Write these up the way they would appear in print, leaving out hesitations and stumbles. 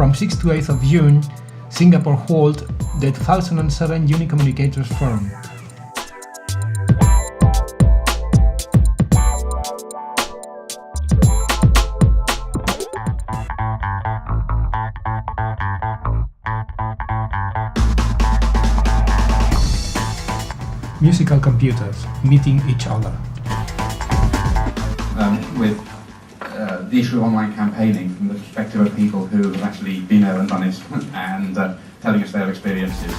From 6 to 8th of June, Singapore hold the 2007 UNI Communicators Forum. Musical computers meeting each other. With the issue of online campaigning from the perspective of people who have actually been there and done it and telling us their experiences.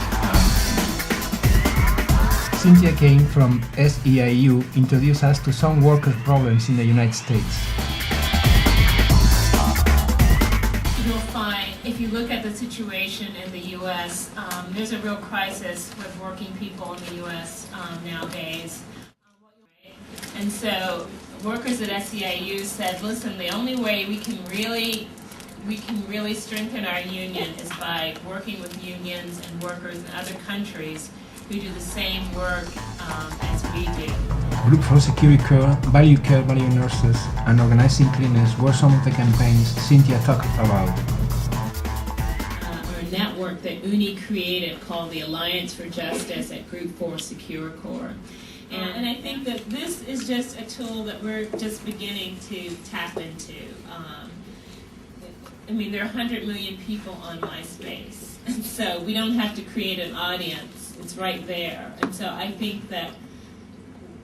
Cynthia Kane from SEIU introduced us to some workers' problems in the United States. You'll find, if you look at the situation in the U.S., there's a real crisis with working people in the U.S. Nowadays. And so workers at SEIU said, listen, the only way we can really strengthen our union is by working with unions and workers in other countries who do the same work as we do. Group for Security Care, Value Nurses, and Organizing Cleaners were some of the campaigns Cynthia talked about. Or a network that UNI created called the Alliance for Justice at Group for Security Care. And I think that this is just a tool that we're just beginning to tap into. I mean, there are 100 million people on MySpace, and so we don't have to create an audience. It's right there. And so I think that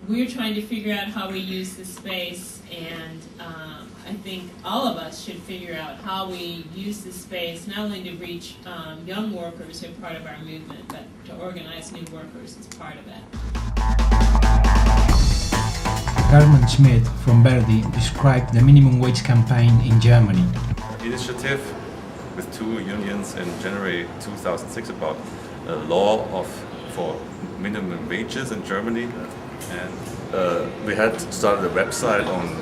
we're trying to figure out how we use the space, and I think all of us should figure out how we use the space, not only to reach young workers who are part of our movement, but to organize new workers as part of it. Carmen Schmidt from Verdi described the minimum wage campaign in Germany. Initiative with two unions in January 2006 about a law for minimum wages in Germany, and we had started a website on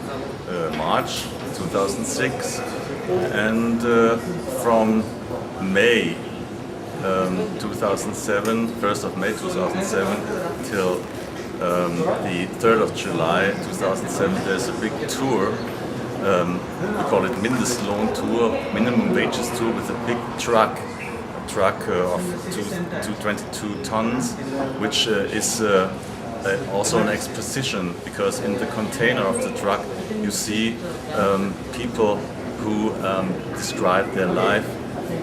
March 2006, and from May 2007, 1st of May 2007 till the 3rd of July 2007, there's a big tour. We call it Mindestlohn Tour, minimum wages tour, with a big truck of 222 tons, which is also an exposition, because in the container of the truck you see people who describe their life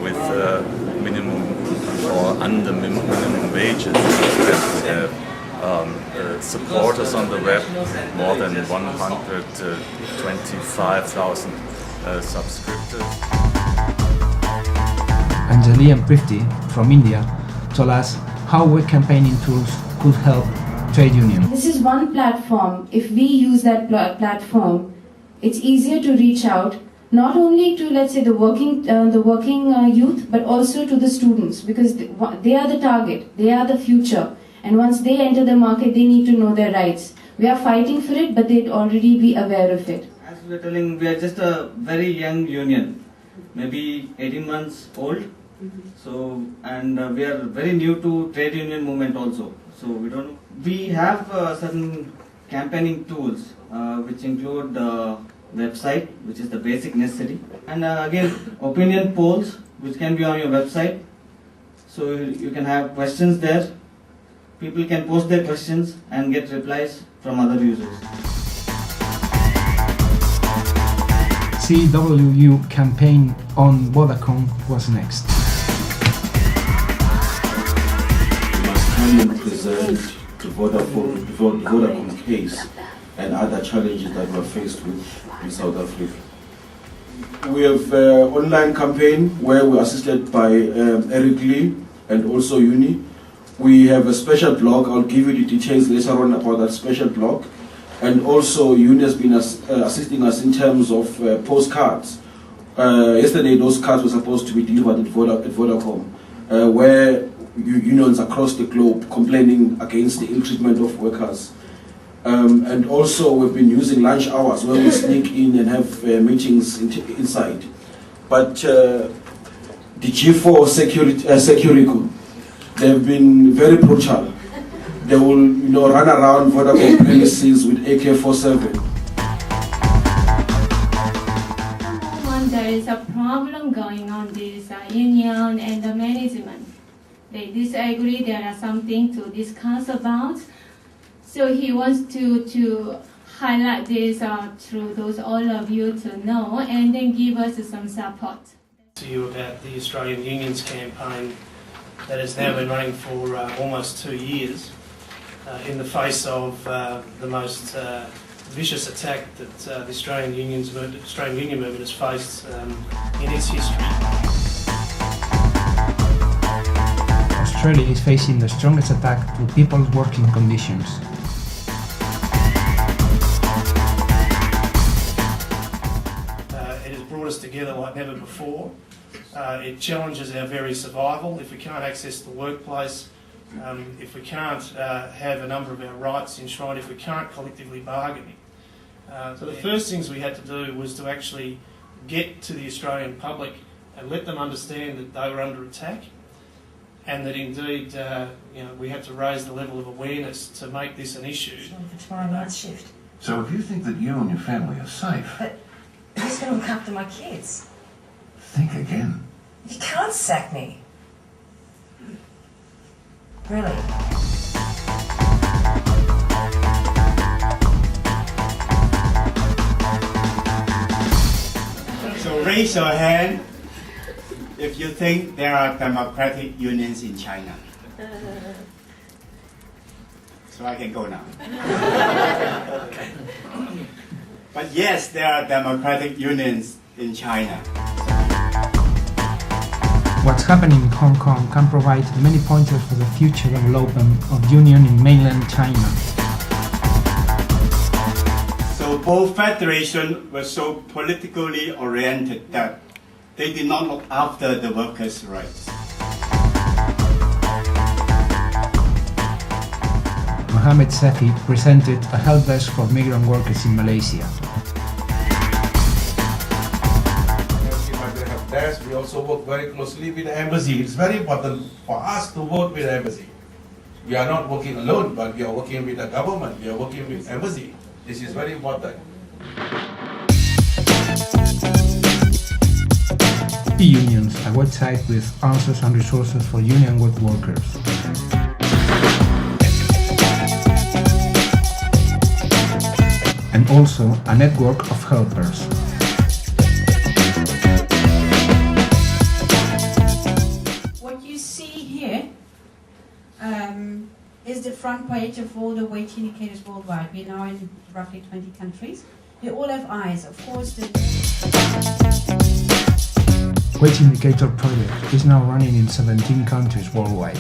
with minimum or under minimum wages. We have supporters on the web, more than 125,000 subscribers. Anjali and Prifty from India told us how web campaigning tools could help trade unions. This is one platform. If we use that platform, it's easier to reach out not only to, let's say, the working youth, but also to the students, because they are the target, they are the future. And once they enter the market, they need to know their rights. We are fighting for it, but they'd already be aware of it. As we are telling, we are just a very young union, maybe 18 months old. So, and we are very new to trade union movement also. So we don't know. We have certain campaigning tools, which include website, which is the basic necessary, and again opinion polls, which can be on your website. So you can have questions there. People can post their questions and get replies from other users. CWU campaign on Vodacom was next. We must kindly present the Vodacom case and other challenges that we are faced with in South Africa. We have an online campaign where we are assisted by Eric Lee and also UNI. We have a special blog. I'll give you the details later on about that special blog. And also UNI has been assisting us in terms of postcards. Yesterday those cards were supposed to be delivered at Vodacom, where unions across the globe complaining against the ill treatment of workers. And also we've been using lunch hours where we sneak in and have meetings inside. But the G4 Securico, they've been very brutal. They will, run around Vodacom premises with AK-47. One is a problem going on this union and the management. They disagree. There are something to discuss about. So he wants to highlight this through those all of you to know, and then give us some support. To you about the Australian Union's campaign that has now been running for almost 2 years in the face of the most vicious attack that the Australian Union movement has faced in its history. Australia is facing the strongest attack to people's working conditions. It has brought us together like never before. It challenges our very survival. If we can't access the workplace, if we can't have a number of our rights enshrined, if we can't collectively bargain. So the first things we had to do was to actually get to the Australian public and let them understand that they were under attack, and that indeed we had to raise the level of awareness to make this an issue. For tomorrow night's shift. So if you think that you and your family are safe, But who's going to look after my kids? think again. You can't sack me. Really? So raise your hand if you think there are democratic unions in China. So I can go now. But yes, there are democratic unions in China. What's happening in Hong Kong can provide many pointers for the future development of union in mainland China. So both federations were so politically oriented that they did not look after the workers' rights. Mohamed Sefi presented a help desk for migrant workers in Malaysia. We also work very closely with the embassy. It's very important for us to work with the embassy. We are not working alone, but we are working with the government. We are working with embassy. This is very important. E-Unions, a website with answers and resources for union work workers. And also a network of helpers. Is the front page of all the Wageindicator's worldwide. We're now in roughly 20 countries. They all have eyes. Of course, the Wageindicator project is now running in 17 countries worldwide.